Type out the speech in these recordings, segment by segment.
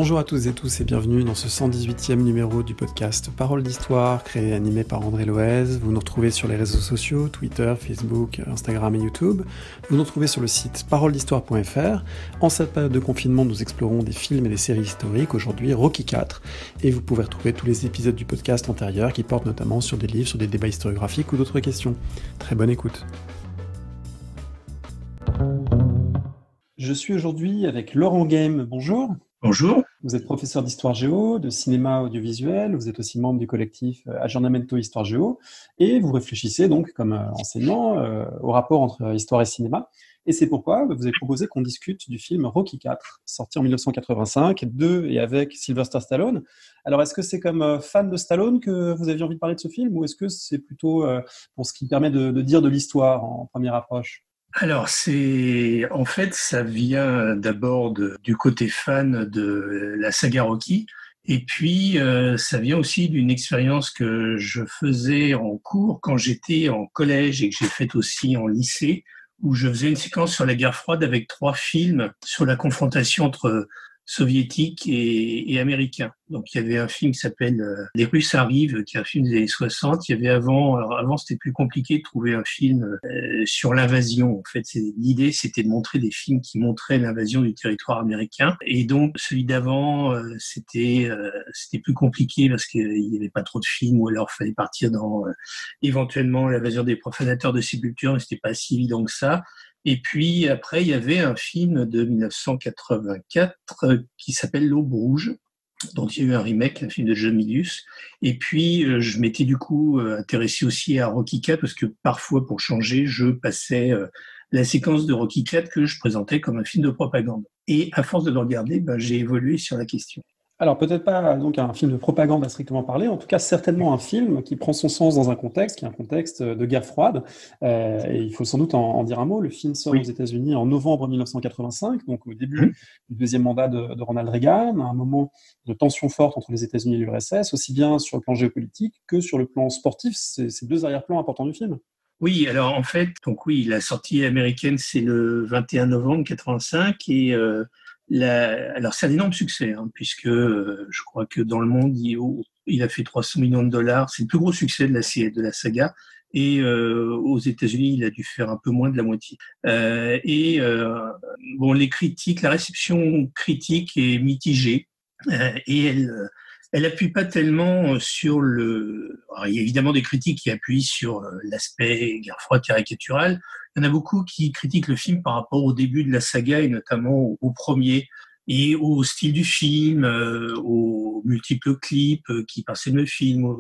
Bonjour à toutes et tous et bienvenue dans ce 118e numéro du podcast Parole d'Histoire, créé et animé par André Loez. Vous nous retrouvez sur les réseaux sociaux, Twitter, Facebook, Instagram et YouTube. Vous nous retrouvez sur le site paroledhistoire.fr. En cette période de confinement, nous explorons des films et des séries historiques, aujourd'hui Rocky IV. Et vous pouvez retrouver tous les épisodes du podcast antérieur qui portent notamment sur des livres, sur des débats historiographiques ou d'autres questions. Très bonne écoute. Je suis aujourd'hui avec Laurent Game. Bonjour. Bonjour. Vous êtes professeur d'histoire géo, de cinéma audiovisuel, vous êtes aussi membre du collectif Aggiornamento Histoire Géo, et vous réfléchissez donc, comme enseignant, au rapport entre histoire et cinéma. Et c'est pourquoi vous avez proposé qu'on discute du film Rocky IV, sorti en 1985, de et avec Sylvester Stallone. Alors, est-ce que c'est comme fan de Stallone que vous aviez envie de parler de ce film, ou est-ce que c'est plutôt pour ce qui permet de dire de l'histoire en première approche ? Alors, en fait, ça vient d'abord du côté fan de la saga Rocky. Et puis, ça vient aussi d'une expérience que je faisais en cours quand j'étais en collège et que j'ai faite aussi en lycée, où je faisais une séquence sur la guerre froide avec 3 films sur la confrontation entre soviétiques et américains. Donc, il y avait un film qui s'appelle Les Russes arrivent, qui est un film des années 60. Il y avait avant c'était plus compliqué de trouver un film sur l'invasion. En fait, l'idée, c'était de montrer des films qui montraient l'invasion du territoire américain. Et donc, celui d'avant, c'était plus compliqué parce qu'il n'y avait pas trop de films, ou alors il fallait partir dans éventuellement l'invasion des profanateurs de sépultures, mais c'était pas si évident que ça. Et puis après, il y avait un film de 1984 qui s'appelle L'Aube rouge, dont il y a eu un remake, un film de John Milius. Et puis, je m'étais du coup intéressé aussi à Rocky IV, parce que parfois, pour changer, je passais la séquence de Rocky IV que je présentais comme un film de propagande. Et à force de le regarder, j'ai évolué sur la question. Alors peut-être pas donc un film de propagande à strictement parler, en tout cas certainement un film qui prend son sens dans un contexte, qui est un contexte de guerre froide. Et il faut sans doute en dire un mot. Le film sort aux États-Unis en novembre 1985, donc au début du deuxième mandat de Ronald Reagan, à un moment de tension forte entre les États-Unis et l'URSS, aussi bien sur le plan géopolitique que sur le plan sportif. C'est deux arrière-plans importants du film. Oui, alors en fait, donc oui, la sortie américaine, c'est le 21 novembre 85 et alors c'est un énorme succès, puisque je crois que dans le monde, il a fait 300 millions de dollars. C'est le plus gros succès de la saga. Et aux États-Unis, il a dû faire un peu moins de la moitié. Bon, les critiques, la réception critique est mitigée et elle appuie pas tellement sur Alors, il y a évidemment des critiques qui appuient sur l'aspect guerre froide caricatural. Il y en a beaucoup qui critiquent le film par rapport au début de la saga et notamment au premier et au style du film, aux multiples clips qui parsèment le film,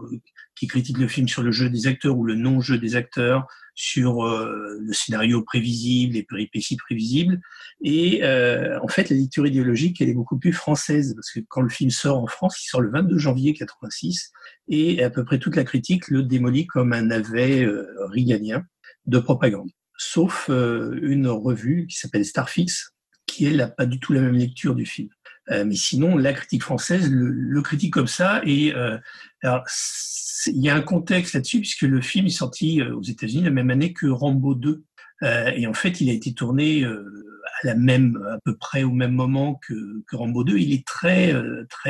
qui critiquent le film sur le jeu des acteurs ou le non-jeu des acteurs, sur le scénario prévisible, les péripéties prévisibles. Et en fait, la lecture idéologique, elle est beaucoup plus française, parce que quand le film sort en France, il sort le 22 janvier 86, et à peu près toute la critique le démolit comme un navet reaganien de propagande. Sauf une revue qui s'appelle Starfix, qui, elle, n'a pas du tout la même lecture du film. Mais sinon, la critique française le critique comme ça. Et alors, il y a un contexte là-dessus, puisque le film est sorti aux États-Unis la même année que Rambo 2. Et en fait, il a été tourné à peu près au même moment que Rambo 2. Il est très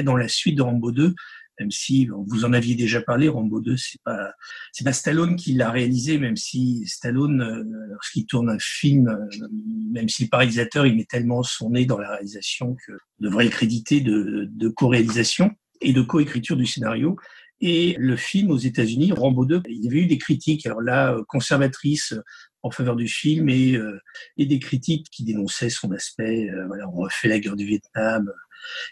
dans la suite de Rambo 2, même si vous en aviez déjà parlé. Rambo 2, c'est pas Stallone qui l'a réalisé, même si Stallone, lorsqu'il tourne un film, même si le réalisateur, il met tellement son nez dans la réalisation que on devrait le créditer de co-réalisation et de co-écriture du scénario. Et le film aux États-Unis, Rambo 2, il y avait eu des critiques, alors là, conservatrices en faveur du film et des critiques qui dénonçaient son aspect, on refait la guerre du Vietnam.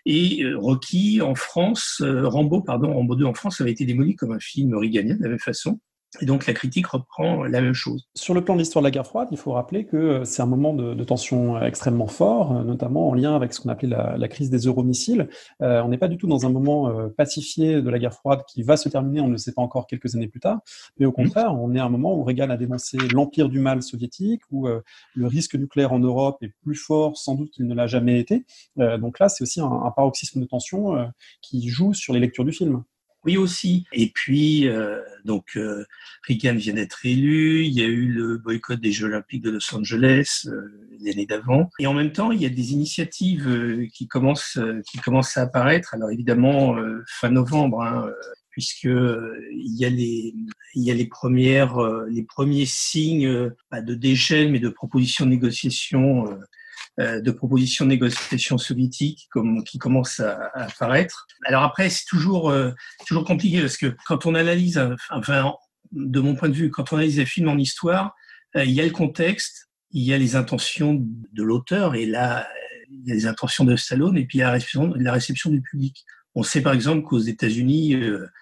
Et Rocky en France, Rambo 2 en France avait été démoli comme un film reaganien de la même façon. Et donc la critique reprend la même chose. Sur le plan de l'histoire de la guerre froide, il faut rappeler que c'est un moment de tension extrêmement fort, notamment en lien avec ce qu'on appelait la crise des euromissiles. On n'est pas du tout dans un moment pacifié de la guerre froide qui va se terminer, on ne le sait pas encore, quelques années plus tard, mais au contraire, on est à un moment où Reagan a dénoncé l'empire du mal soviétique, où le risque nucléaire en Europe est plus fort sans doute qu'il ne l'a jamais été. Donc là, c'est aussi un paroxysme de tension qui joue sur les lectures du film. Oui aussi. Et puis, Reagan vient d'être élu, il y a eu le boycott des Jeux Olympiques de Los Angeles l'année d'avant. Et en même temps, il y a des initiatives qui commencent à apparaître. Alors évidemment, fin novembre, puisque il y a les premiers signes, pas de dégel, mais de propositions de négociation soviétiques qui commencent à apparaître. Alors après, c'est toujours compliqué parce que quand on analyse, enfin, de mon point de vue, quand on analyse un film en histoire, il y a le contexte, il y a les intentions de l'auteur, et là, il y a les intentions de Stallone, et puis il y a la réception du public. On sait par exemple qu'aux États-Unis,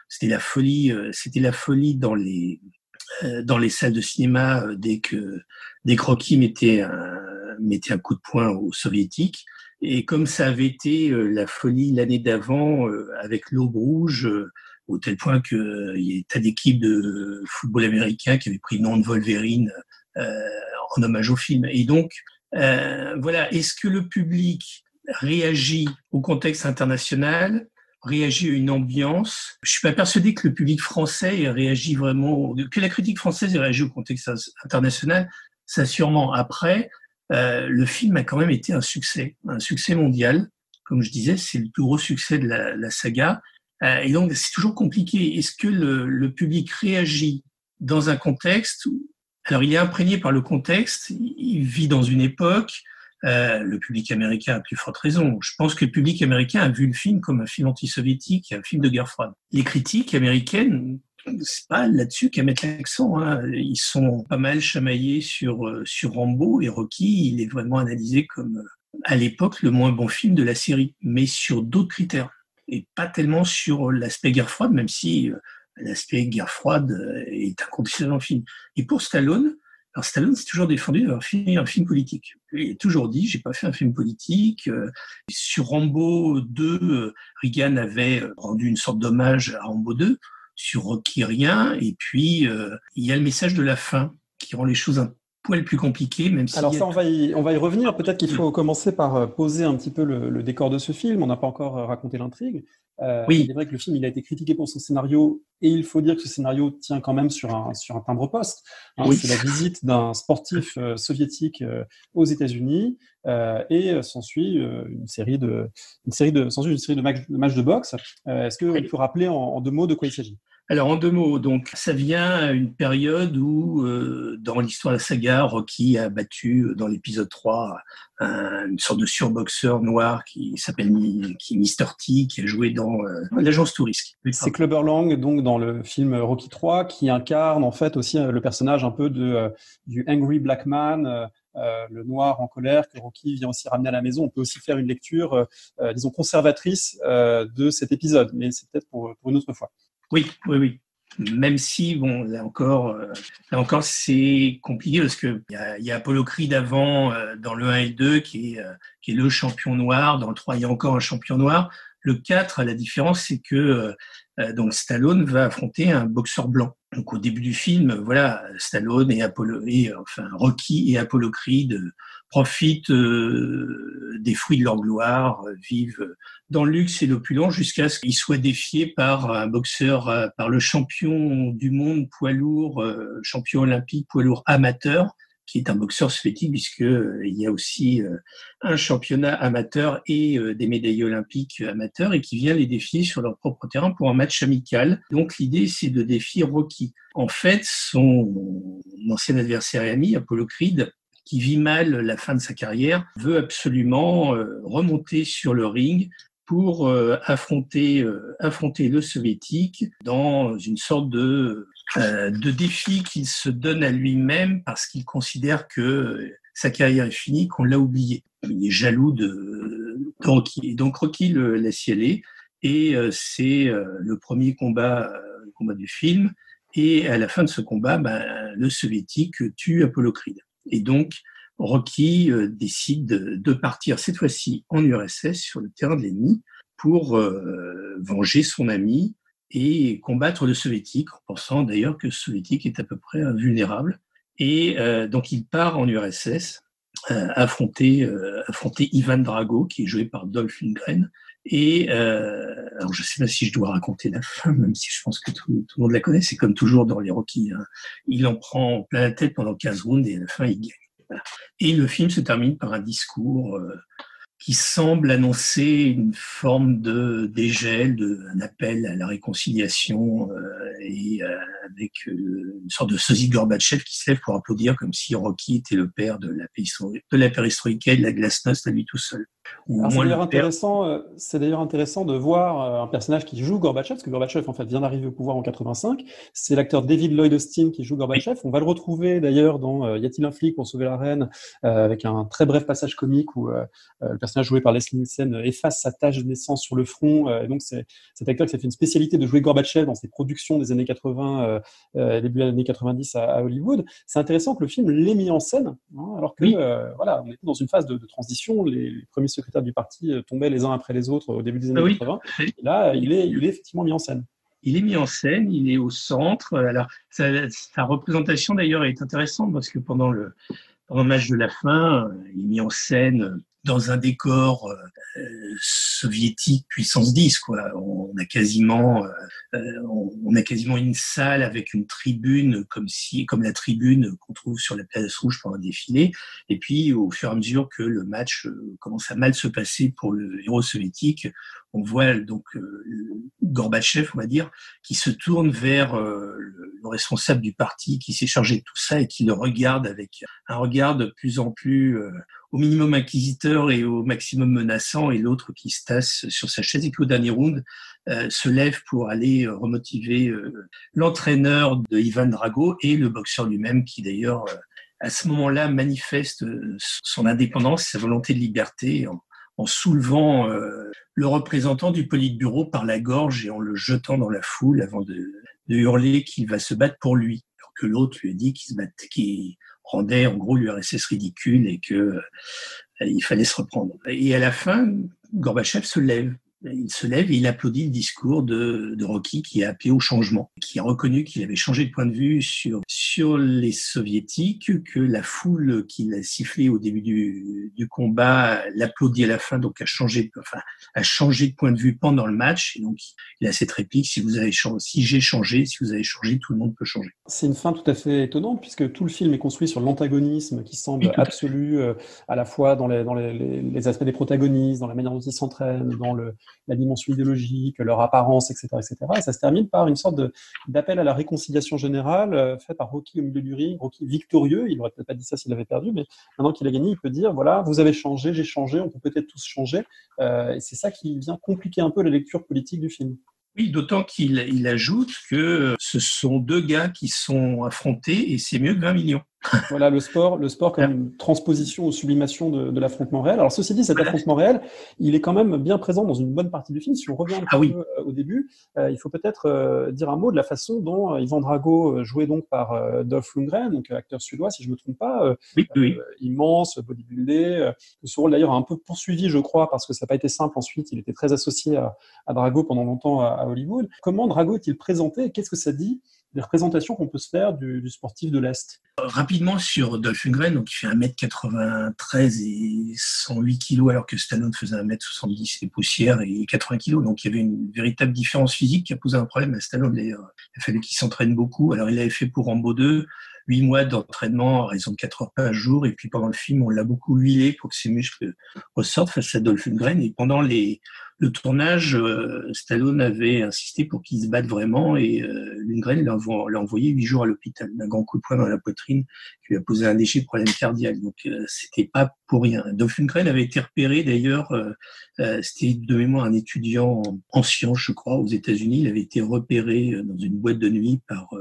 c'était la folie dans les salles de cinéma dès que Rocky mettait un coup de poing aux Soviétiques. Et comme ça avait été la folie l'année d'avant avec l'Aube rouge, au tel point qu'il y a des tas d'équipes de football américain qui avaient pris le nom de Wolverine en hommage au film. Et donc, voilà, est-ce que le public réagit au contexte international, réagit à une ambiance? Je suis pas persuadé que le public français réagit vraiment, que la critique française réagit au contexte international. Ça sûrement. Après, le film a quand même été un succès mondial. Comme je disais, c'est le plus gros succès de la saga. Et donc, c'est toujours compliqué. Est-ce que le public réagit dans un contexte alors, il est imprégné par le contexte. Il vit dans une époque. Le public américain a plus forte raison. Je pense que le public américain a vu le film comme un film anti-soviétique, un film de guerre froide. Les critiques américaines, c'est pas là-dessus qu'à mettre l'accent. Ils sont pas mal chamaillés sur Rambo, et Rocky, il est vraiment analysé comme, à l'époque, le moins bon film de la série, mais sur d'autres critères, et pas tellement sur l'aspect guerre froide, même si l'aspect guerre froide est inconditionnel dans le film. Et pour Stallone, alors Stallone s'est toujours défendu d'avoir fait un film politique. Il a toujours dit, j'ai pas fait un film politique. Sur Rambo 2, Reagan avait rendu une sorte d'hommage à Rambo 2. Sur Rocky, rien. Et puis, il y a le message de la fin qui rend les choses un poil plus compliquées, même si... Alors ça, on va y revenir. Peut-être qu'il faut commencer par poser un petit peu le décor de ce film. On n'a pas encore raconté l'intrigue. Oui. Il est vrai que le film il a été critiqué pour son scénario, et il faut dire que ce scénario tient quand même sur un timbre-poste. Oui. C'est la visite d'un sportif soviétique aux États-Unis, et s'ensuit une série de matchs de boxe. Est-ce que tu peux rappeler en 2 mots de quoi il s'agit? Alors, en 2 mots, donc, ça vient à une période où, dans l'histoire de la saga, Rocky a battu, dans l'épisode 3, une sorte de surboxeur noir qui s'appelle Mr. T, qui a joué dans l'Agence Touriste. C'est Clubber Lang, donc, dans le film Rocky 3, qui incarne, en fait, aussi le personnage un peu du Angry Black Man, le noir en colère, que Rocky vient aussi ramener à la maison. On peut aussi faire une lecture, disons, conservatrice de cet épisode, mais c'est peut-être pour une autre fois. Oui. Même si, bon, là encore, c'est compliqué parce que il y a Apollo Creed avant, dans le 1 et le 2, qui est le champion noir. Dans le 3, il y a encore un champion noir. Le 4, la différence, c'est que donc Stallone va affronter un boxeur blanc. Donc au début du film, voilà, Stallone Rocky et Apollo Creed profitent des fruits de leur gloire, vivent dans le luxe et l'opulence jusqu'à ce qu'ils soient défiés par un boxeur, par le champion du monde poids lourd, champion olympique poids lourd amateur, qui est un boxeur soviétique, puisqu'il y a aussi un championnat amateur et des médailles olympiques amateurs, et qui vient les défier sur leur propre terrain pour un match amical. Donc l'idée, c'est de défier Rocky. En fait, son ancien adversaire et ami, Apollo Creed, qui vit mal la fin de sa carrière, veut absolument remonter sur le ring pour affronter le soviétique dans une sorte de défi qu'il se donne à lui-même parce qu'il considère que sa carrière est finie, qu'on l'a oublié. Il est jaloux de Rocky. Et donc Rocky le laisse y aller, et c'est le premier combat du film. Et à la fin de ce combat, le soviétique tue Apollo Creed. Et donc Rocky décide de partir cette fois-ci en URSS sur le terrain de l'ennemi pour venger son ami et combattre le soviétique, en pensant d'ailleurs que le soviétique est à peu près invulnérable. Et donc il part en URSS affronter Ivan Drago, qui est joué par Dolph Lundgren, Et alors je sais pas si je dois raconter la fin, même si je pense que tout le monde la connaît. C'est comme toujours dans les Rocky, hein. Il en prend plein la tête pendant 15 rounds et à la fin il gagne. Voilà. Et le film se termine par un discours qui semble annoncer une forme de dégel, un appel à la réconciliation et avec une sorte de sosie de Gorbatchev qui se lève pour applaudir comme si Rocky était le père de la perestroïka et de la glasnost à lui tout seul. Alors, c'est d'ailleurs intéressant de voir un personnage qui joue Gorbatchev, parce que Gorbatchev en fait vient d'arriver au pouvoir en 85. C'est l'acteur David Lloyd Austin qui joue Gorbatchev. Oui. On va le retrouver d'ailleurs dans Y a-t-il un flic pour sauver la reine, avec un très bref passage comique où le personnage joué par Leslie Nielsen efface sa tache de naissance sur le front. Et donc c'est cet acteur qui s'est fait une spécialité de jouer Gorbatchev dans ses productions des années 80, début des années 90 à Hollywood. C'est intéressant que le film l'ait mis en scène, hein, alors que voilà, on était dans une phase de transition. Les premiers secrétaires du parti tombaient les uns après les autres au début des années 80. Et là, il est effectivement mis en scène. Il est mis en scène, il est au centre. Alors, sa représentation d'ailleurs est intéressante parce que pendant le match de la fin, il est mis en scène dans un décor soviétique puissance 10, quoi. On a quasiment une salle avec une tribune comme la tribune qu'on trouve sur la place rouge pendant un défilé. Et puis, au fur et à mesure que le match commence à mal se passer pour le héros soviétique, on voit donc Gorbatchev, on va dire, qui se tourne vers le responsable du parti qui s'est chargé de tout ça et qui le regarde avec un regard de plus en plus au minimum inquisiteur et au maximum menaçant, et l'autre qui se tasse sur sa chaise et qui au dernier round se lève pour aller remotiver l'entraîneur de Ivan Drago et le boxeur lui-même qui d'ailleurs à ce moment-là manifeste son indépendance, sa volonté de liberté en soulevant le représentant du Politburo par la gorge et en le jetant dans la foule avant de hurler qu'il va se battre pour lui, alors que l'autre lui a dit qu'il rendait en gros l'URSS ridicule et que il fallait se reprendre. Et à la fin, Gorbatchev se lève. Il se lève et il applaudit le discours de Rocky qui a appelé au changement, qui a reconnu qu'il avait changé de point de vue sur les soviétiques, que la foule qui l'a sifflé au début du combat l'applaudit à la fin, donc a changé de point de vue pendant le match. Et donc il a cette réplique: si j'ai changé, si vous avez changé, tout le monde peut changer. C'est une fin tout à fait étonnante puisque tout le film est construit sur l'antagonisme qui semble absolu, à la fois dans les aspects des protagonistes, dans la manière dont ils s'entraînent, dans la dimension idéologique, leur apparence, etc., etc. Et ça se termine par une sorte d'appel à la réconciliation générale fait par Rocky au milieu du ring, Rocky victorieux. Il n'aurait peut-être pas dit ça s'il avait perdu, mais maintenant qu'il a gagné, il peut dire, voilà, vous avez changé, j'ai changé, on peut peut-être tous changer. Et c'est ça qui vient compliquer un peu la lecture politique du film. Oui, d'autant qu'il ajoute que ce sont deux gars qui sont affrontés et c'est mieux que 20 millions. Voilà, le sport comme une transposition ou sublimation de l'affrontement réel. Alors ceci dit, cet affrontement réel, il est quand même bien présent dans une bonne partie du film. Si on revient un petit peu au début, il faut peut-être dire un mot de la façon dont Ivan Drago, joué donc par Dolph Lundgren, donc acteur suédois si je ne me trompe pas, immense, bodybuildé, ce rôle d'ailleurs a un peu poursuivi, je crois, parce que ça n'a pas été simple ensuite. Il était très associé à Drago pendant longtemps à Hollywood. Comment Drago est-il présenté? Qu'est-ce que ça dit des représentations qu'on peut se faire du sportif de l'Est? Rapidement sur Dolph Lundgren, donc il fait 1m93 et 108 kg alors que Stallone faisait 1m70 et poussière et 80 kg. Donc il y avait une véritable différence physique qui a posé un problème à Stallone d'ailleurs. Il a fallu qu'il s'entraîne beaucoup. Alors il avait fait pour Rambo 2 8 mois d'entraînement à raison de 4 heures par jour, et puis pendant le film on l'a beaucoup huilé pour que ses muscles ressortent face à Dolph Lundgren. Et pendant le tournage, Stallone avait insisté pour qu'il se batte vraiment, et Lundgren l'a envoyé 8 jours à l'hôpital d'un grand coup de poing dans la poitrine qui lui a posé un léger problème cardiaque. Donc c'était pas pour rien. Dolph Lundgren avait été repéré d'ailleurs, c'était de mémoire un étudiant en sciences, je crois, aux États-Unis. Il avait été repéré dans une boîte de nuit par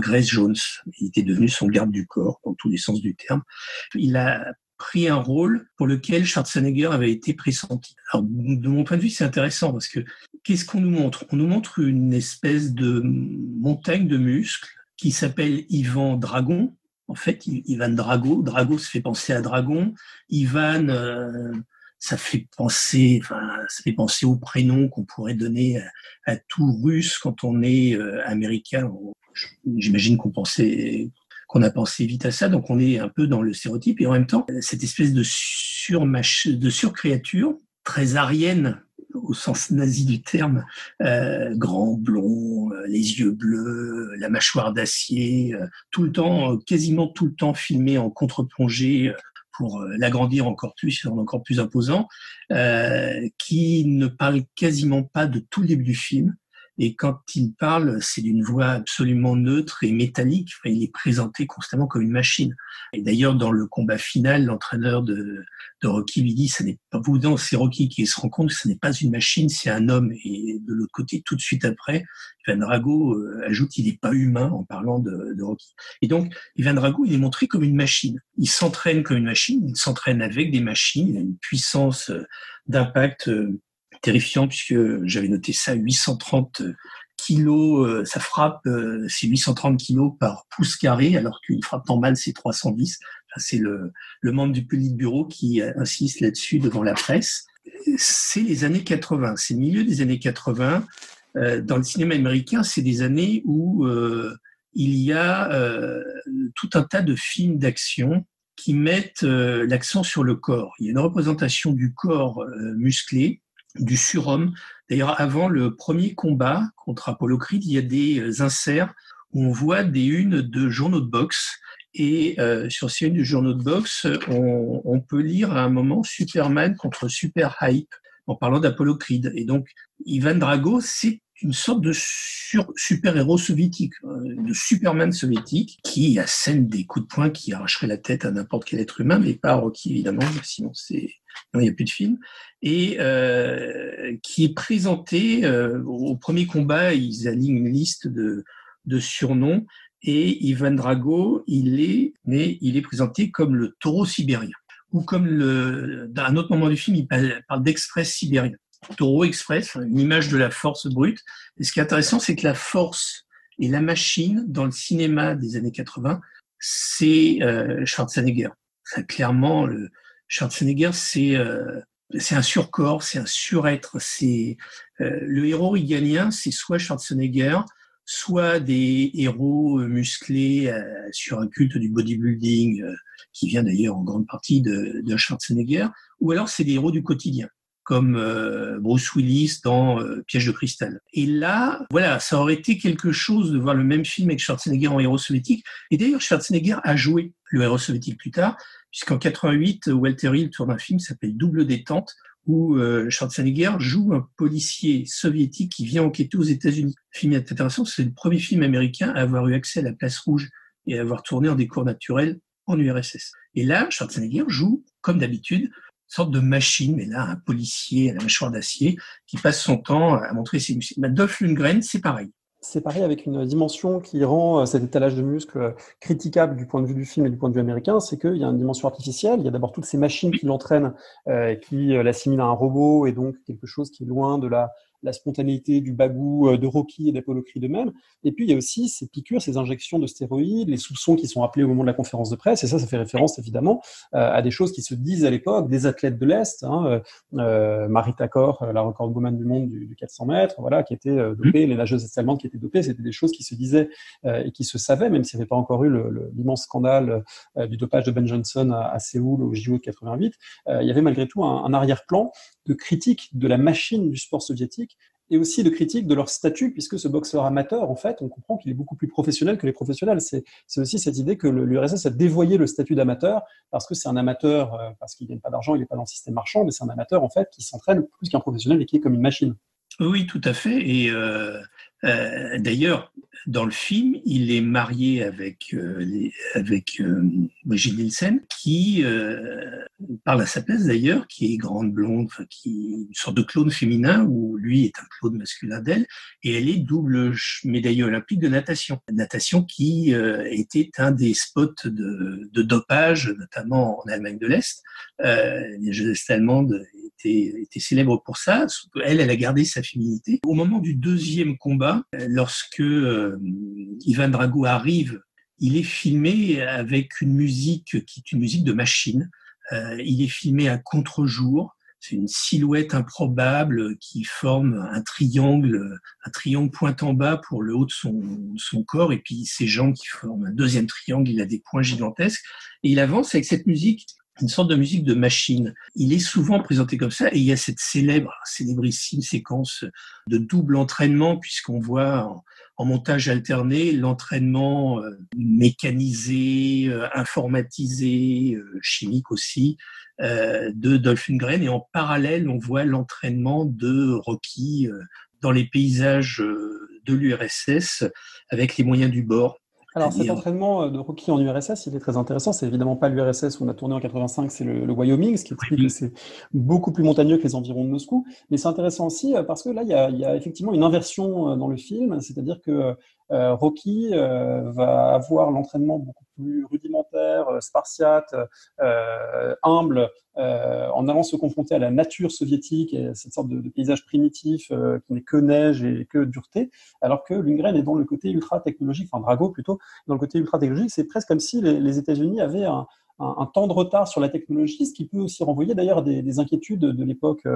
Grace Jones. Il était devenu son garde du corps dans tous les sens du terme. Il a pris un rôle pour lequel Schwarzenegger avait été pressenti. Alors, de mon point de vue, c'est intéressant parce que qu'est-ce qu'on nous montre? On nous montre une espèce de montagne de muscles qui s'appelle Ivan Dragon. En fait, Ivan Drago. Drago, ça fait penser à Dragon. Ivan, ça fait penser au prénom qu'on pourrait donner à tout Russe quand on est américain. J'imagine qu'on a pensé vite à ça, donc on est un peu dans le stéréotype, et en même temps, cette espèce de surcréature, très aryenne, au sens nazi du terme, grand, blond, les yeux bleus, la mâchoire d'acier, tout le temps, quasiment tout le temps filmé en contre-plongée pour l'agrandir encore plus, rendre encore plus imposant, qui ne parle quasiment pas de tout le début du film. Et quand il parle, c'est d'une voix absolument neutre et métallique. Enfin, il est présenté constamment comme une machine. Et d'ailleurs, dans le combat final, l'entraîneur de Rocky lui dit, ça n'est pas vous, non, c'est Rocky qui se rend compte que ce n'est pas une machine, c'est un homme. Et de l'autre côté, tout de suite après, Ivan Drago ajoute qu'il n'est pas humain en parlant de Rocky. Et donc, Ivan Drago, il est montré comme une machine. Il s'entraîne comme une machine, il s'entraîne avec des machines, il a une puissance d'impact terrifiant, puisque j'avais noté ça, 830 kilos, ça frappe, c'est 830 kilos par pouce carré, alors qu'une frappe normale, c'est 310. Enfin, c'est le membre du Politburo qui insiste là-dessus devant la presse. C'est les années 80, c'est le milieu des années 80. Dans le cinéma américain, c'est des années où il y a tout un tas de films d'action qui mettent l'accent sur le corps. Il y a une représentation du corps musclé, du surhomme. D'ailleurs, avant le premier combat contre Apollo Creed, il y a des inserts où on voit des unes de journaux de boxe. Et sur ces unes de journaux de boxe, on peut lire à un moment Superman contre Super Hype en parlant d'Apollo Creed. Et donc, Ivan Drago, c'est une sorte de super-héros soviétique, de Superman soviétique, qui assène des coups de poing qui arracheraient la tête à n'importe quel être humain, mais pas à Rocky, évidemment, sinon non, il n'y a plus de film. Et qui est présenté au premier combat, ils alignent une liste de surnoms, et Ivan Drago, il est présenté comme le taureau sibérien, ou comme dans un autre moment du film, il parle d'express sibérien. Taureau Express, une image de la force brute. Et ce qui est intéressant, c'est que la force et la machine dans le cinéma des années 80, c'est Schwarzenegger. Ça, clairement, Schwarzenegger, c'est un surcorps, c'est un surêtre. C'est le héros riganien, c'est soit Schwarzenegger, soit des héros musclés sur un culte du bodybuilding qui vient d'ailleurs en grande partie de Schwarzenegger, ou alors c'est des héros du quotidien, comme Bruce Willis dans Piège de cristal. Et là, voilà, ça aurait été quelque chose de voir le même film avec Schwarzenegger en héros soviétique. Et d'ailleurs, Schwarzenegger a joué le héros soviétique plus tard, puisqu'en 88, Walter Hill tourne un film qui s'appelle Double détente, où Schwarzenegger joue un policier soviétique qui vient enquêter aux États-Unis. Le film est intéressant, c'est le premier film américain à avoir eu accès à la place rouge et à avoir tourné en décor naturel en URSS. Et là, Schwarzenegger joue, comme d'habitude, sorte de machine, mais là, un policier à la mâchoire d'acier qui passe son temps à montrer ses muscles. Dolph Lundgren, c'est pareil. C'est pareil avec une dimension qui rend cet étalage de muscles critiquable du point de vue du film et du point de vue américain, c'est qu'il y a une dimension artificielle, il y a d'abord toutes ces machines qui l'entraînent, qui l'assimilent à un robot, et donc quelque chose qui est loin de la spontanéité du bagou de Rocky et d'Apollo Creed eux-mêmes. Et puis, il y a aussi ces piqûres, ces injections de stéroïdes, les soupçons qui sont rappelés au moment de la conférence de presse. Et ça fait référence, évidemment, à des choses qui se disent à l'époque, des athlètes de l'Est, Marita Kor, la recordwoman du monde du 400 mètres, voilà, qui était dopée, les nageuses allemandes qui étaient dopées. C'était des choses qui se disaient et qui se savaient, même s'il n'y avait pas encore eu l'immense scandale du dopage de Ben Johnson à Séoul au JO de 88. Il y avait malgré tout un arrière-plan de critique de la machine du sport soviétique et aussi de critique de leur statut, puisque ce boxeur amateur, en fait, on comprend qu'il est beaucoup plus professionnel que les professionnels. C'est aussi cette idée que l'URSS a dévoyé le statut d'amateur, parce que c'est un amateur, parce qu'il ne gagne pas d'argent, il n'est pas dans le système marchand, mais c'est un amateur, en fait, qui s'entraîne plus qu'un professionnel et qui est comme une machine. Oui, tout à fait. Et d'ailleurs, dans le film, il est marié avec Brigitte Nielsen, qui parle à sa place d'ailleurs, qui est grande blonde, qui est une sorte de clone féminin, où lui est un clone masculin d'elle, et elle est double médaillée olympique de natation. Natation qui était un des spots de dopage, notamment en Allemagne de l'Est. Les Jeux allemandes était célèbre pour ça. Elle a gardé sa féminité. Au moment du deuxième combat, lorsque Ivan Drago arrive, il est filmé avec une musique qui est une musique de machine. Il est filmé à contre-jour. C'est une silhouette improbable qui forme un triangle pointant bas pour le haut de son corps, et puis ses jambes qui forment un deuxième triangle. Il a des poings gigantesques et il avance avec cette musique une sorte de musique de machine. Il est souvent présenté comme ça, et il y a cette célébrissime séquence de double entraînement, puisqu'on voit en montage alterné l'entraînement mécanisé, informatisé, chimique aussi, de Dolph Lundgren, et en parallèle, on voit l'entraînement de Rocky dans les paysages de l'URSS avec les moyens du bord. Alors cet entraînement de Rocky en URSS, il est très intéressant. C'est évidemment pas l'URSS où on a tourné en 85, c'est le Wyoming, ce qui explique que c'est beaucoup plus montagneux que les environs de Moscou. Mais c'est intéressant aussi parce que là, il y a effectivement une inversion dans le film, c'est-à-dire que Rocky va avoir l'entraînement beaucoup plus rudimentaire, spartiate, humble, en allant se confronter à la nature soviétique et à cette sorte de paysage primitif qui n'est que neige et que dureté, alors que Lundgren est dans le côté ultra technologique, enfin Drago plutôt, dans le côté ultra technologique. C'est presque comme si les États-Unis avaient un temps de retard sur la technologie, ce qui peut aussi renvoyer d'ailleurs à des inquiétudes de l'époque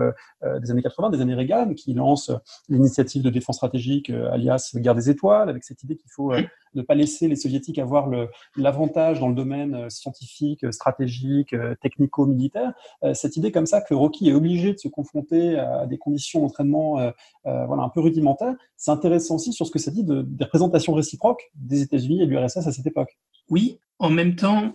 des années 80, des années Reagan, qui lance l'initiative de défense stratégique, alias guerre des étoiles, avec cette idée qu'il faut ne pas laisser les soviétiques avoir l'avantage dans le domaine scientifique, stratégique, technico-militaire. Cette idée comme ça que Rocky est obligé de se confronter à des conditions d'entraînement voilà, un peu rudimentaires, c'est intéressant aussi sur ce que ça dit des représentations réciproques des États-Unis et de l'URSS à cette époque. Oui, en même temps,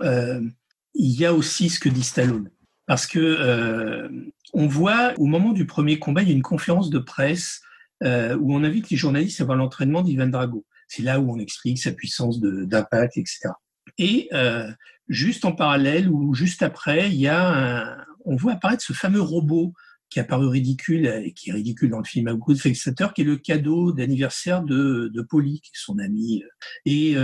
il y a aussi ce que dit Stallone. Parce que on voit, au moment du premier combat, il y a une conférence de presse où on invite les journalistes à voir l'entraînement d'Ivan Drago. C'est là où on explique sa puissance d'impact, etc. Et juste en parallèle, ou juste après, on voit apparaître ce fameux robot qui a paru ridicule, et qui est ridicule dans le film à beaucoup de spectateurs, qui est le cadeau d'anniversaire de Paulie, qui est son ami. Et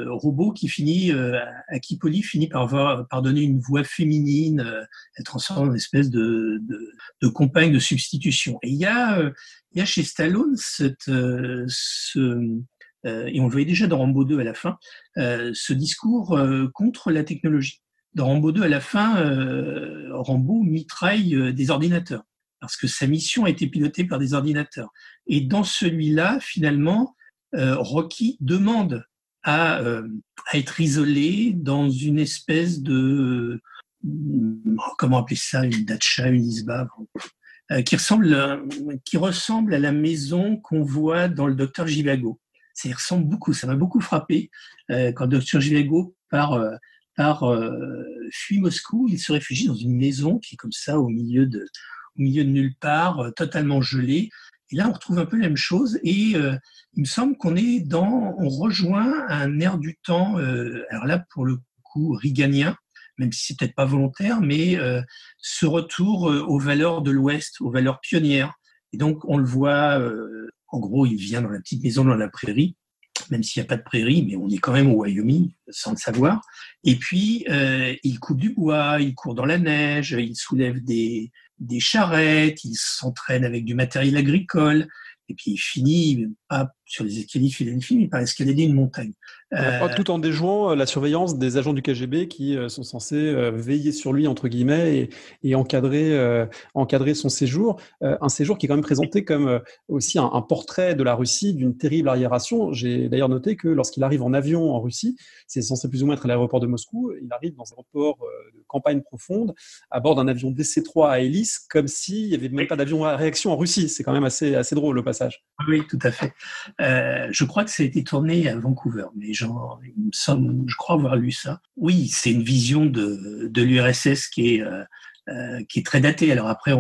robot à qui Paulie finit par donner une voix féminine, elle transforme en une espèce de compagne de substitution. Et il y a chez Stallone et on le voyait déjà dans Rambo 2 à la fin, ce discours contre la technologie. Dans Rambo 2 à la fin, Rambo mitraille des ordinateurs, parce que sa mission a été pilotée par des ordinateurs. Et dans celui-là, finalement, Rocky demande à être isolé dans une espèce de, comment appeler ça, une datcha, une isba, qui ressemble à la maison qu'on voit dans le Docteur Zhivago. Ça y ressemble beaucoup, ça m'a beaucoup frappé quand le Docteur Zhivago fuit Moscou, il se réfugie dans une maison qui est comme ça au milieu de nulle part, totalement gelée. Et là, on retrouve un peu la même chose. Et il me semble on rejoint un air du temps, alors là, pour le coup, reaganien, même si c'est peut-être pas volontaire, mais ce retour aux valeurs de l'Ouest, aux valeurs pionnières. Et donc, on le voit, en gros, il vient dans la petite maison dans la prairie, même s'il n'y a pas de prairie, mais on est quand même au Wyoming, sans le savoir. Et puis, il coupe du bois, il court dans la neige, il soulève des charrettes, il s'entraîne avec du matériel agricole, et puis il finit, pas sur les escaliers de Philadelphie, mais par escalader une montagne. Tout en déjouant la surveillance des agents du KGB qui sont censés veiller sur lui, entre guillemets, et encadrer son séjour. Un séjour qui est quand même présenté comme aussi un portrait de la Russie, d'une terrible arriération. J'ai d'ailleurs noté que lorsqu'il arrive en avion en Russie, c'est censé plus ou moins être à l'aéroport de Moscou, il arrive dans un aéroport de campagne profonde, à bord d'un avion DC-3 à hélice, comme s'il n'y avait même pas d'avion à réaction en Russie. C'est quand même assez drôle, le passage. Oui, tout à fait. Je crois que ça a été tourné à Vancouver, mais je crois avoir lu ça. Oui, c'est une vision de l'URSS qui est très datée. Alors après,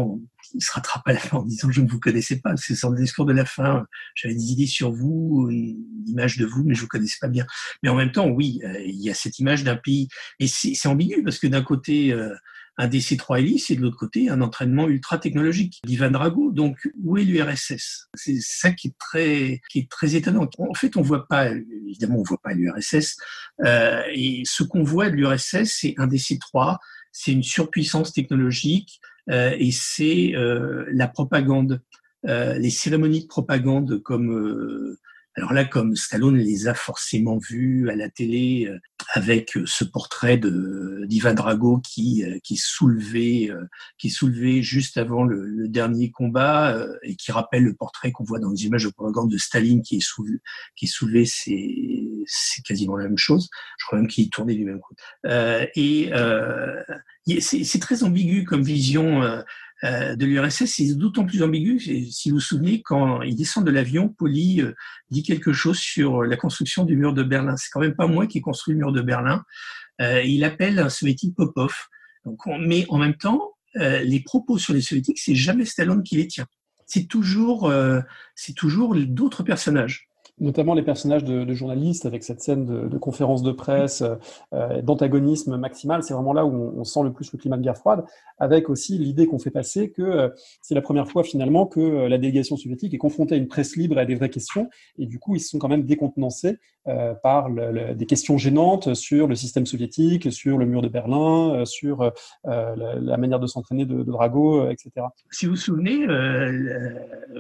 il se rattrape à la fin en disant je ne vous connaissais pas. C'est dans le discours de la fin. J'avais des idées sur vous, une image de vous, mais je vous connaissais pas bien. Mais en même temps, oui, il y a cette image d'un pays. Et c'est ambigu parce que d'un côté, un DC-3 hélice et de l'autre côté, un entraînement ultra technologique d'Ivan Drago. Donc, où est l'URSS? C'est ça qui est très étonnant. En fait, on voit pas l'URSS. Et ce qu'on voit de l'URSS, c'est un DC-3, c'est une surpuissance technologique et c'est la propagande, les cérémonies de propagande comme Stallone les a forcément vues à la télé avec ce portrait d'Ivan Drago qui est soulevé juste avant le dernier combat et qui rappelle le portrait qu'on voit dans les images de propagande de Staline qui est soulevé, c'est quasiment la même chose. Je crois même qu'il est tourné du même coup. C'est très ambigu comme vision de l'URSS. C'est d'autant plus ambigu, si vous vous souvenez, quand il descend de l'avion, Pauly dit quelque chose sur la construction du mur de Berlin. C'est quand même pas moi qui ai construit le mur de Berlin. Il appelle un soviétique Popov. Mais en même temps, les propos sur les soviétiques, c'est jamais Stallone qui les tient. C'est toujours d'autres personnages. Notamment les personnages de journalistes avec cette scène de conférence de presse, d'antagonisme maximal. C'est vraiment là où on sent le plus le climat de guerre froide, avec aussi l'idée qu'on fait passer que c'est la première fois finalement que la délégation soviétique est confrontée à une presse libre et à des vraies questions, et du coup ils se sont quand même décontenancés par des questions gênantes sur le système soviétique, sur le mur de Berlin, sur la manière de s'entraîner de Drago, etc. Si vous vous souvenez,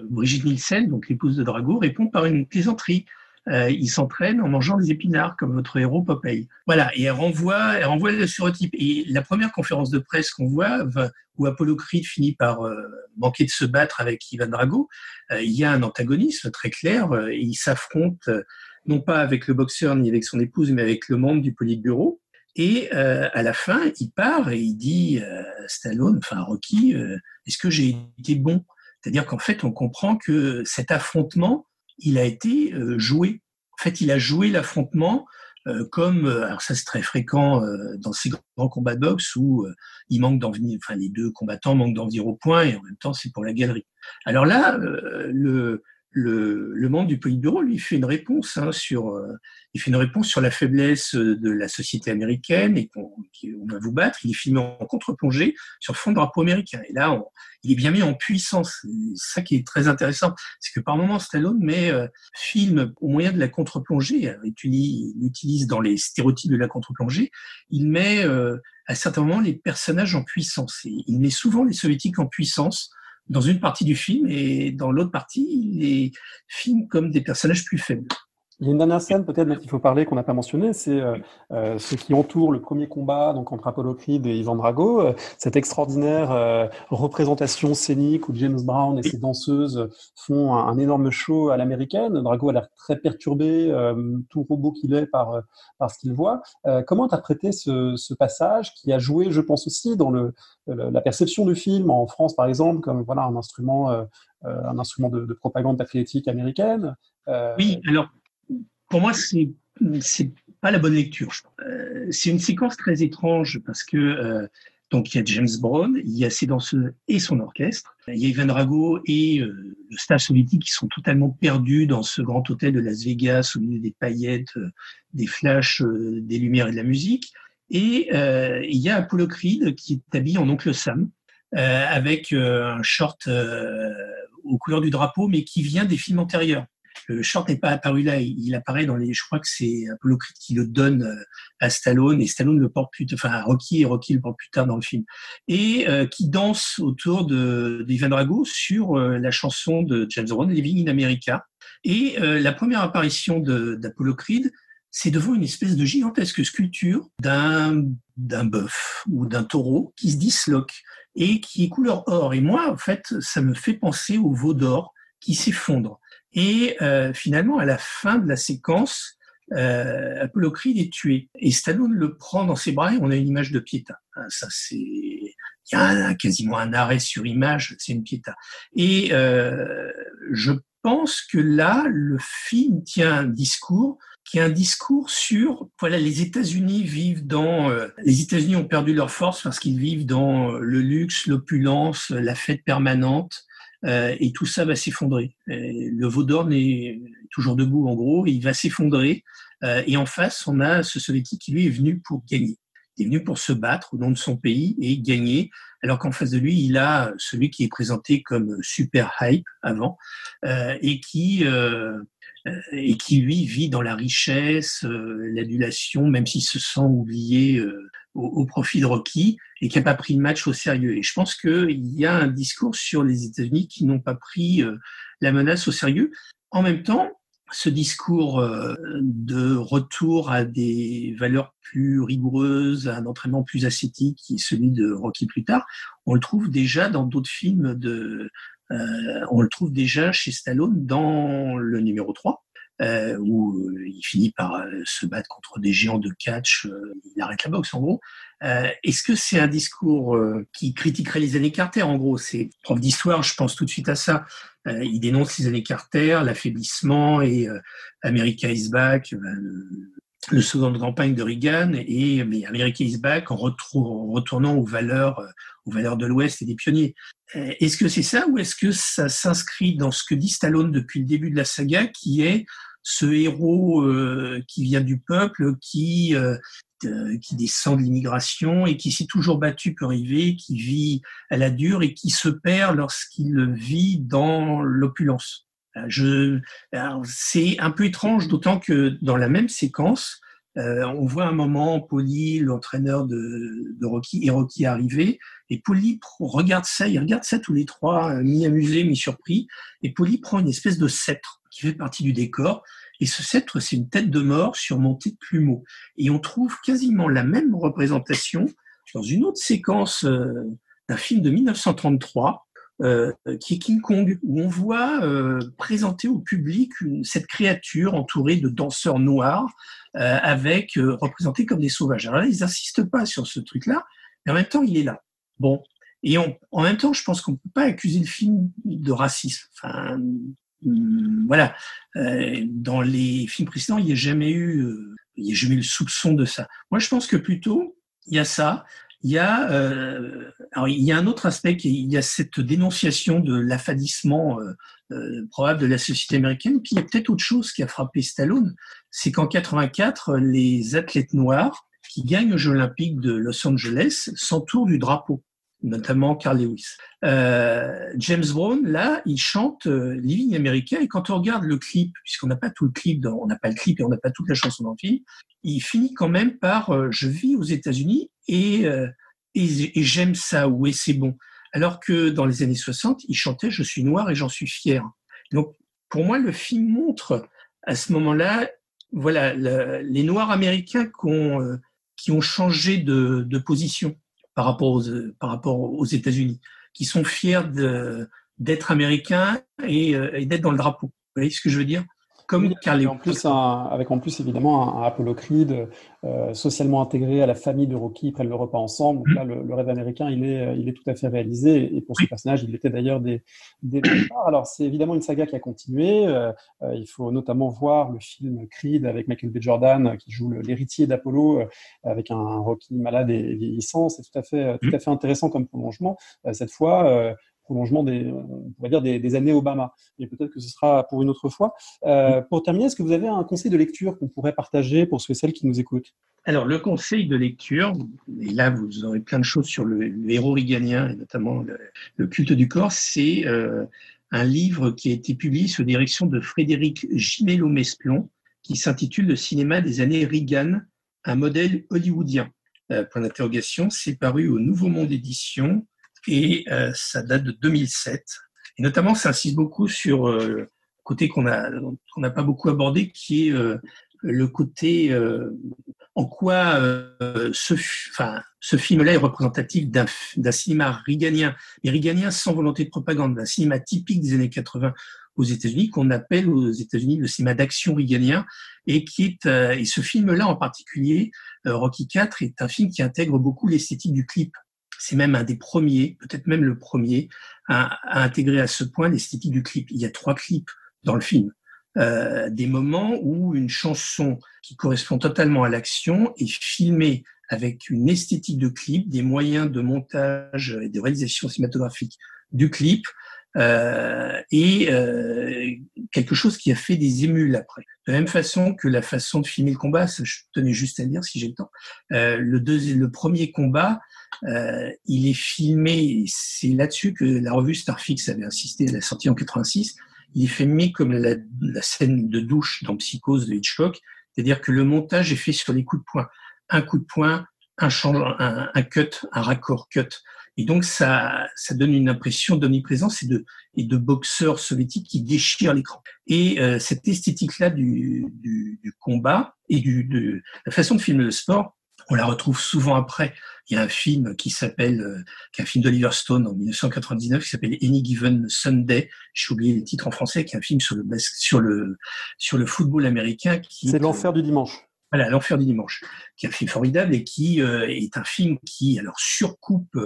Brigitte Nielsen, donc l'épouse de Drago, répond par une plaisanterie. Il s'entraîne en mangeant des épinards, comme votre héros Popeye. Voilà, et elle renvoie le stéréotype. Et la première conférence de presse qu'on voit, où Apollo Creed finit par manquer de se battre avec Ivan Drago, il y a un antagonisme très clair, et il s'affronte non pas avec le boxeur ni avec son épouse, mais avec le membre du Politburo. Et à la fin, il part et il dit Stallone, enfin Rocky, est-ce que j'ai été bon? C'est-à-dire qu'en fait, on comprend que cet affrontement, il a été joué. En fait, il a joué l'affrontement comme, alors ça c'est très fréquent dans ces grands combats de boxe où il manque d'en venir, enfin les deux combattants manquent d'en venir au point et en même temps c'est pour la galerie. Alors là, le membre du Politburo lui fait une réponse il fait une réponse sur la faiblesse de la société américaine et qu'on va vous battre. Il est filmé en contre-plongée sur fond de drapeau américain. Et là, il est bien mis en puissance. C'est ça qui est très intéressant. C'est que par moments, Stallone filme au moyen de la contre-plongée. Il utilise dans les stéréotypes de la contre-plongée. Il met à certains moments les personnages en puissance. Et il met souvent les soviétiques en puissance dans une partie du film, et dans l'autre partie, il les filme comme des personnages plus faibles. Il y a une dernière scène peut-être dont il faut parler qu'on n'a pas mentionné, c'est ce qui entoure le premier combat donc entre Apollo Creed et Ivan Drago, cette extraordinaire représentation scénique où James Brown et ses danseuses font un énorme show à l'américaine. Drago a l'air très perturbé, tout robot qu'il est par ce qu'il voit. Comment interpréter ce passage qui a joué, je pense aussi, dans la perception du film en France par exemple, comme voilà un instrument de propagande patriotique américaine. Oui, alors pour moi, c'est pas la bonne lecture. C'est une séquence très étrange parce que donc il y a James Brown, il y a ses danseuses et son orchestre, il y a Ivan Drago et le staff soviétique qui sont totalement perdus dans ce grand hôtel de Las Vegas au milieu des paillettes, des flashs, des lumières et de la musique. Et il y a Apollo Creed qui est habillé en Oncle Sam avec un short aux couleurs du drapeau, mais qui vient des films antérieurs. Le short n'est pas apparu là, il apparaît je crois que c'est Apollo Creed qui le donne à Stallone, et Stallone le porte plus tard, enfin à Rocky, et Rocky le porte plus tard dans le film, et qui danse autour d'Ivan Drago sur la chanson de James Brown, Living in America. Et la première apparition d'Apollo Creed, c'est devant une espèce de gigantesque sculpture d'un bœuf ou d'un taureau qui se disloque et qui est couleur or. Et moi, en fait, ça me fait penser au veau d'or qui s'effondre. Et finalement, à la fin de la séquence, Apollo Creed est tué. Et Stallone le prend dans ses bras et on a une image de Pietà. Ça, il y a quasiment un arrêt sur image, c'est une Pietà. Et je pense que là, le film tient un discours qui est un discours sur, voilà, les États-Unis les États-Unis ont perdu leur force parce qu'ils vivent dans le luxe, l'opulence, la fête permanente. Et tout ça va s'effondrer. Le veau d'or est toujours debout, en gros, et il va s'effondrer. Et en face, on a ce soviétique qui, lui, est venu pour gagner. Il est venu pour se battre au nom de son pays et gagner, alors qu'en face de lui, il a celui qui est présenté comme super hype avant, et qui, lui, vit dans la richesse, l'adulation, même s'il se sent oublié au profit de Rocky, et qui n'a pas pris le match au sérieux. Et je pense qu'il y a un discours sur les États-Unis qui n'ont pas pris la menace au sérieux. En même temps, ce discours de retour à des valeurs plus rigoureuses, à un entraînement plus ascétique, qui est celui de Rocky plus tard, on le trouve déjà dans d'autres films on le trouve déjà chez Stallone dans le numéro 3, où il finit par se battre contre des géants de catch, il arrête la boxe en gros. Est-ce que c'est un discours qui critiquerait les années Carter? En gros, c'est prof d'histoire, je pense tout de suite à ça. Il dénonce les années Carter, l'affaiblissement et America is back, le slogan de campagne de Reagan, mais America is back en retournant aux valeurs de l'Ouest et des pionniers. Est-ce que c'est ça, ou est-ce que ça s'inscrit dans ce que dit Stallone depuis le début de la saga, qui est ce héros qui vient du peuple, qui descend de l'immigration et qui s'est toujours battu pour arriver, qui vit à la dure et qui se perd lorsqu'il vit dans l'opulence? Alors, c'est un peu étrange, d'autant que dans la même séquence, on voit un moment Paulie, l'entraîneur de Rocky, et Rocky arriver, et Paulie regarde ça, ils regardent ça tous les trois, mi-amusés, mi-surpris, et Paulie prend une espèce de sceptre qui fait partie du décor, et ce sceptre, c'est une tête de mort surmontée de plumeaux. Et on trouve quasiment la même représentation dans une autre séquence d'un film de 1933, qui est King Kong, où on voit présenter au public cette créature entourée de danseurs noirs, représentés comme des sauvages. Alors là, ils n'insistent pas sur ce truc-là, mais en même temps, il est là. Bon. Et en même temps, je pense qu'on ne peut pas accuser le film de racisme. Enfin, voilà. Dans les films précédents, il n'y a jamais eu le soupçon de ça. Moi, je pense que plutôt, il y a ça. Il y a un autre aspect, il y a cette dénonciation de l'affadissement probable de la société américaine. Puis il y a peut-être autre chose qui a frappé Stallone, c'est qu'en 84, les athlètes noirs qui gagnent aux Jeux Olympiques de Los Angeles s'entourent du drapeau, notamment Carl Lewis. James Brown, là, il chante Living America, et quand on regarde le clip, puisqu'on n'a pas tout le clip, on n'a pas le clip et on n'a pas toute la chanson dans le film, il finit quand même par je vis aux États-Unis et j'aime ça, ou et c'est bon. Alors que dans les années 60, il chantait je suis noir et j'en suis fier. Donc, pour moi, le film montre à ce moment-là, voilà, les Noirs américains qui ont changé de position par rapport aux États-Unis, qui sont fiers d'être américains et d'être dans le drapeau. Vous voyez ce que je veux dire? Comme Oui, Carl Lewis. avec en plus évidemment un Apollo Creed socialement intégré à la famille de Rocky, ils prennent le repas ensemble. Donc là, le rêve américain, il est tout à fait réalisé. Et pour ce personnage, il l'était d'ailleurs dès le départ. Alors c'est évidemment une saga qui a continué. Il faut notamment voir le film Creed avec Michael B. Jordan qui joue l'héritier d'Apollo avec un Rocky malade et vieillissant. C'est tout à fait intéressant comme prolongement. Cette fois. Prolongement on pourrait dire des années Obama. Et peut-être que ce sera pour une autre fois. Pour terminer, est-ce que vous avez un conseil de lecture qu'on pourrait partager pour ceux et celles qui nous écoutent? Alors, le conseil de lecture, et là, vous aurez plein de choses sur le héros riganien, et notamment le culte du corps, c'est un livre qui a été publié sous direction de Frédéric Gimelot-Mesplon, qui s'intitule « Le cinéma des années Reagan, un modèle hollywoodien ». Point d'interrogation, c'est paru au Nouveau Monde Édition, et ça date de 2007. Et notamment, ça insiste beaucoup sur le côté qu'on n'a pas beaucoup abordé, qui est le côté en quoi ce film-là est représentatif d'un cinéma reaganien, et reaganien sans volonté de propagande, d'un cinéma typique des années 80 aux États-Unis, qu'on appelle aux États-Unis le cinéma d'action reaganien, et et ce film-là en particulier, Rocky IV, est un film qui intègre beaucoup l'esthétique du clip. C'est même un des premiers, peut-être même le premier, à intégrer à ce point l'esthétique du clip. Il y a 3 clips dans le film. Des moments où une chanson qui correspond totalement à l'action est filmée avec une esthétique de clip, des moyens de montage et de réalisation cinématographique du clip, quelque chose qui a fait des émules après. De la même façon que la façon de filmer le combat, ça, je tenais juste à le dire si j'ai le temps, le premier combat, il est filmé, c'est là-dessus que la revue Starfix avait insisté, elle a sorti en 86, il est filmé comme la scène de douche dans Psychose de Hitchcock, c'est-à-dire que le montage est fait sur les coups de poing. Un coup de poing, un cut, un raccord cut. Et donc, ça donne une impression d'omniprésence et de boxeurs soviétiques qui déchirent l'écran. Et cette esthétique-là du combat et de la façon de filmer le sport, on la retrouve souvent après. Il y a un film qui est un film d'Oliver Stone en 1999 qui s'appelle Any Given Sunday. J'ai oublié le titre en français, qui est un film sur le football américain. C'est l'enfer du dimanche. Voilà, l'enfer du dimanche, qui est un film formidable et qui est un film qui alors surcoupe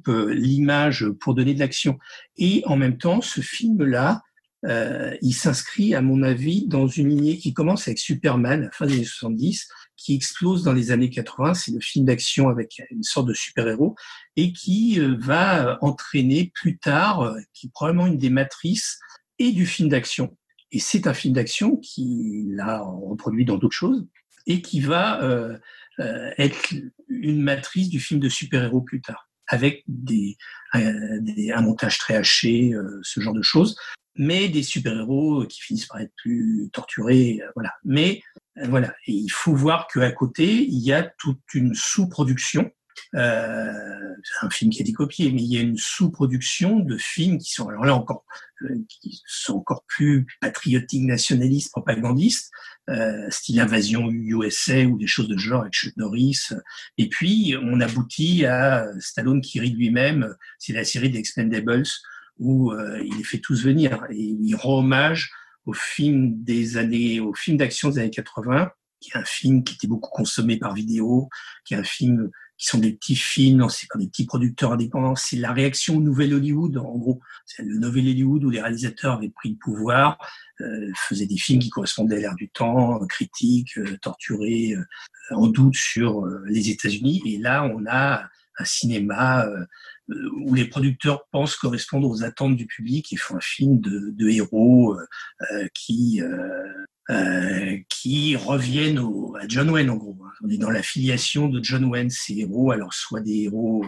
l'image pour donner de l'action. Et en même temps, ce film-là, il s'inscrit, à mon avis, dans une lignée qui commence avec Superman, à la fin des années 70, qui explose dans les années 80. C'est le film d'action avec une sorte de super-héros et qui va entraîner plus tard, qui est probablement une des matrices et du film d'action. Et c'est un film d'action qui l'a reproduit dans d'autres choses et qui va être une matrice du film de super-héros plus tard, avec un montage très haché, ce genre de choses, mais des super-héros qui finissent par être plus torturés, voilà. Mais voilà, et il faut voir qu'à côté, il y a toute une sous-production. C'est un film qui a été copié, mais il y a une sous-production de films qui sont, alors là encore, qui sont encore plus patriotiques, nationalistes, propagandistes, style Invasion USA ou des choses de genre avec Chuck Norris. Et puis, on aboutit à Stallone qui rit lui-même, c'est la série des Expendables, où il les fait tous venir. Et il rend hommage au film d'action des années 80, qui est un film qui était beaucoup consommé par vidéo, qui est un film qui sont des petits films lancés par des petits producteurs indépendants. C'est la réaction au Nouvel Hollywood, en gros. C'est le Nouvel Hollywood où les réalisateurs avaient pris le pouvoir, faisaient des films qui correspondaient à l'ère du temps, critiques, torturés, en doute sur les États-Unis. Et là, on a un cinéma où les producteurs pensent correspondre aux attentes du public et font un film de héros qui reviennent à John Wayne, en gros. On est dans l'affiliation de John Wayne, ces héros, alors soit des héros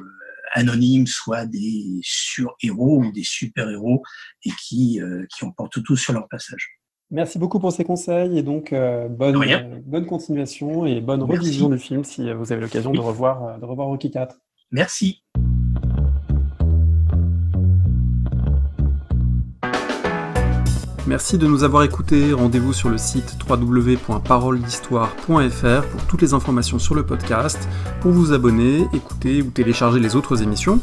anonymes, soit des sur-héros ou des super-héros, et qui emportent tout sur leur passage. Merci beaucoup pour ces conseils, et donc bonne continuation et bonne revision du film si vous avez l'occasion de revoir Rocky IV. Merci. Merci de nous avoir écoutés. Rendez-vous sur le site www.paroledhistoire.fr pour toutes les informations sur le podcast, pour vous abonner, écouter ou télécharger les autres émissions.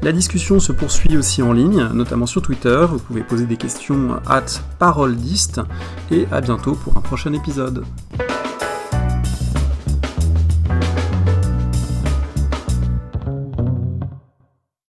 La discussion se poursuit aussi en ligne, notamment sur Twitter. Vous pouvez poser des questions @paroledist et à bientôt pour un prochain épisode.